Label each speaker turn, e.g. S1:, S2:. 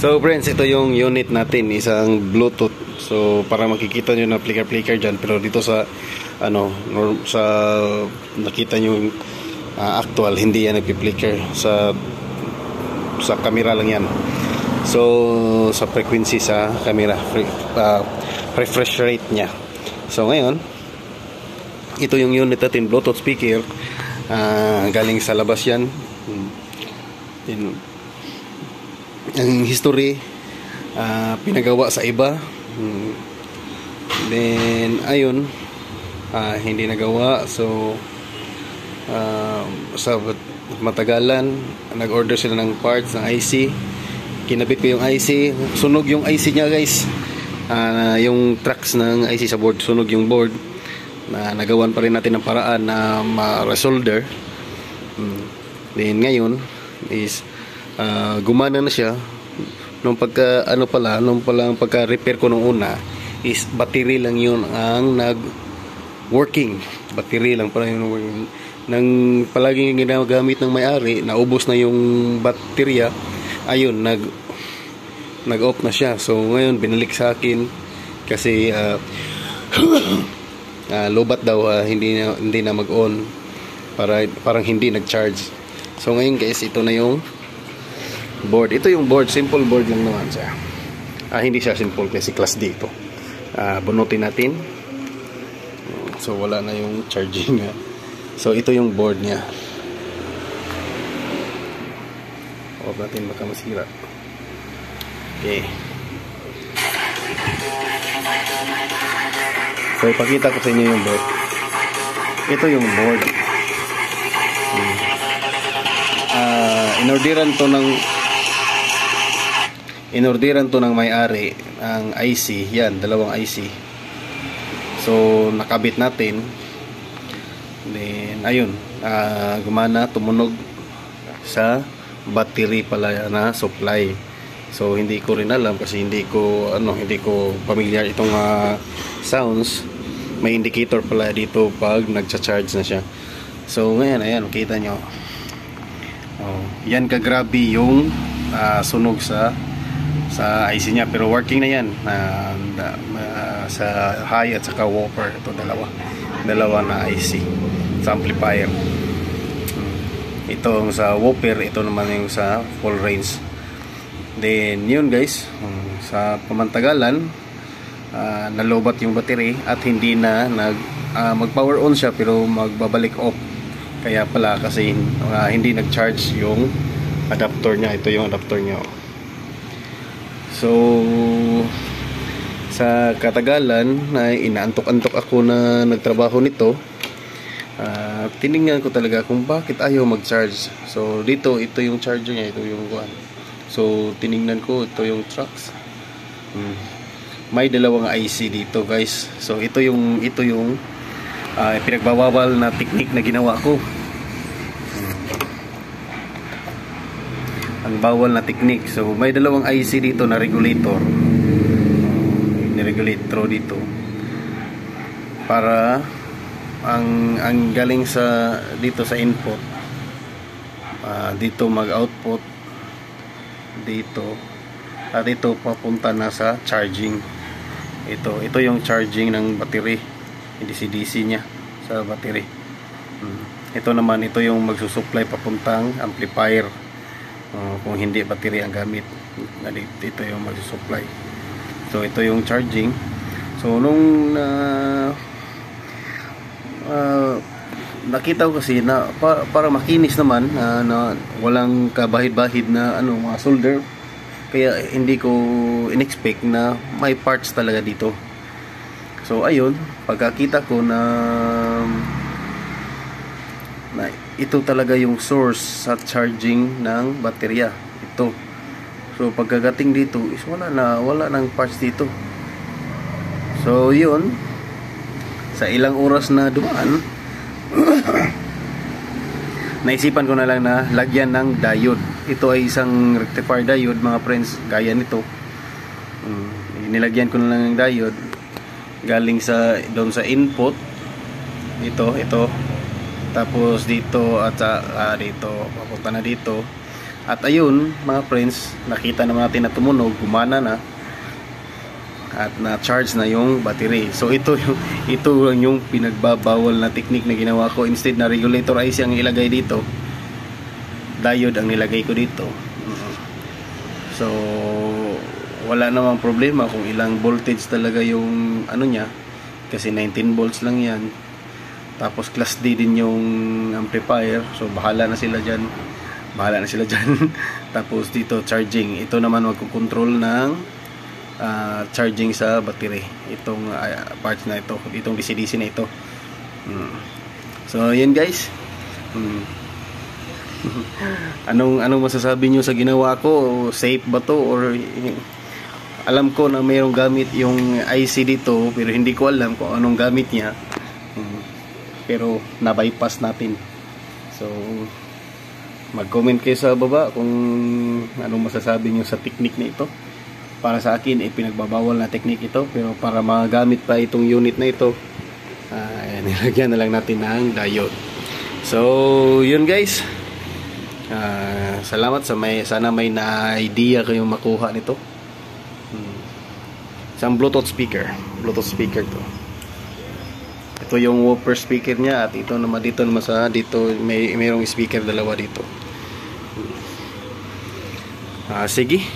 S1: So friends, ito yung unit natin, isang Bluetooth. So para makikita nyo na flicker dyan, pero dito sa sa nakita nyo yung actual, hindi yan nagpi-flicker. Sa camera lang yan. So sa frequency sa camera, refresh rate nya. So ngayon, ito yung unit natin, Bluetooth speaker. Galing sa labas yan. Ang history pinagawa sa iba, then ayun, hindi nagawa. So sa matagalan, nag-order sila ng parts ng IC. Kinabit ko yung IC, sunog yung IC nya guys. Yung tracks ng IC sa board, sunog yung board. Nagawan pa rin natin ng paraan na ma-resolder. Then ngayon is gumana na siya. Nung pagka-repair ko nung una is battery lang yun ang nag-working. Battery lang pala yun. Nang palaging ginagamit ng may-ari, naubos na yung baterya, ayun, nag-off na siya. So ngayon binalik sa akin kasi lobat daw, hindi na mag-on, parang hindi nag-charge. So ngayon guys, ito na yung board. Ito yung board, simple board lang naman siya. Hindi siya simple kasi class D ito. Bunutin natin. So wala na yung charging. So ito yung board niya. Off natin, baka masira. Okay. So ipakita ko sa inyo yung board. Ito yung board. Inorderan to ng may-ari ang IC. Yan, dalawang IC. So nakabit natin. Then ayun, gumana, tumunog sa battery pala na supply. So hindi ko rin alam kasi hindi ko familiar itong sounds. May indicator pala dito pag nagcha-charge na siya. So ngayon, ayan, kita nyo. Yan kagrabe yung sunog sa IC niya, pero working na yan. Sa high at saka whopper, ito dalawa na IC sa amplifier. Ito sa whopper, ito naman yung sa full range. Then yun guys, sa pamantagalan, nalobat yung battery at hindi na mag power on siya pero magbabalik off. Kaya pala kasi hindi nag-charge yung adapter niya. Ito yung adapter niya. So sa katagalan na inaantok-antok ako na nagtrabaho nito, tiningnan ko talaga kung bakit ayaw mag-charge. So dito, ito yung charger niya, ito yung one. So tiningnan ko, ito yung trucks. May dalawang IC dito guys. So ito yung pinagbabawal na technique na ginawa ko. Ang bawal na technique. So may dalawang IC dito na regulator. Ni-regulator dito. Para ang galing dito sa input. Dito mag-output dito. At ito papunta na sa charging. Ito yung charging ng battery. DC-DC nya sa battery. Ito naman, ito yung magsusupply papuntang amplifier. Kung hindi battery ang gamit, ito yung magsusupply. So ito yung charging. So nung nakita ko kasi na para makinis naman, na walang kabahid-bahid na mga solder. Kaya hindi ko in-expect na may parts talaga dito. So ayun, pagkakita ko na ito talaga yung source sa charging ng baterya. Ito. So pagkagating dito is wala nang parts dito. So yun, sa ilang oras na dumaan, naisipan ko na lang na lagyan ng diode. Ito ay isang rectifier diode mga friends, gaya nito. Nilagyan ko na lang ng diode galing doon sa input. Ito tapos dito at dito papunta na dito. At ayun mga friends, nakita naman natin na tumunog, gumana na at na-charge na yung battery. So ito yung pinagbabawal na technique na ginawa ko. Instead na regulator IC ang ilagay dito, diode ang nilagay ko dito. So wala namang problema kung ilang voltage talaga yung ano niya, kasi 19 volts lang yan. Tapos class D din yung amplifier, so bahala na sila dyan. Tapos dito charging, ito naman magkukontrol ng charging sa battery, itong parts na ito, itong DC-DC na ito. So yun guys. Anong masasabi nyo sa ginawa ko? Safe ba to? Or alam ko na mayroong gamit yung IC dito, pero hindi ko alam kung anong gamit niya. Pero na-bypass natin. So mag-comment kayo sa baba kung anong masasabi nyo sa technique na ito. Para sa akin, pinagbabawal na technique ito, pero para magamit pa itong unit na ito, nilagyan na lang natin ng diode. So yun guys, salamat sana may na-idea kayong makuha nito. Isang Bluetooth speaker to. Ito yung woofer speaker niya, at ito naman dito mayroong speaker dalawa dito. Sige.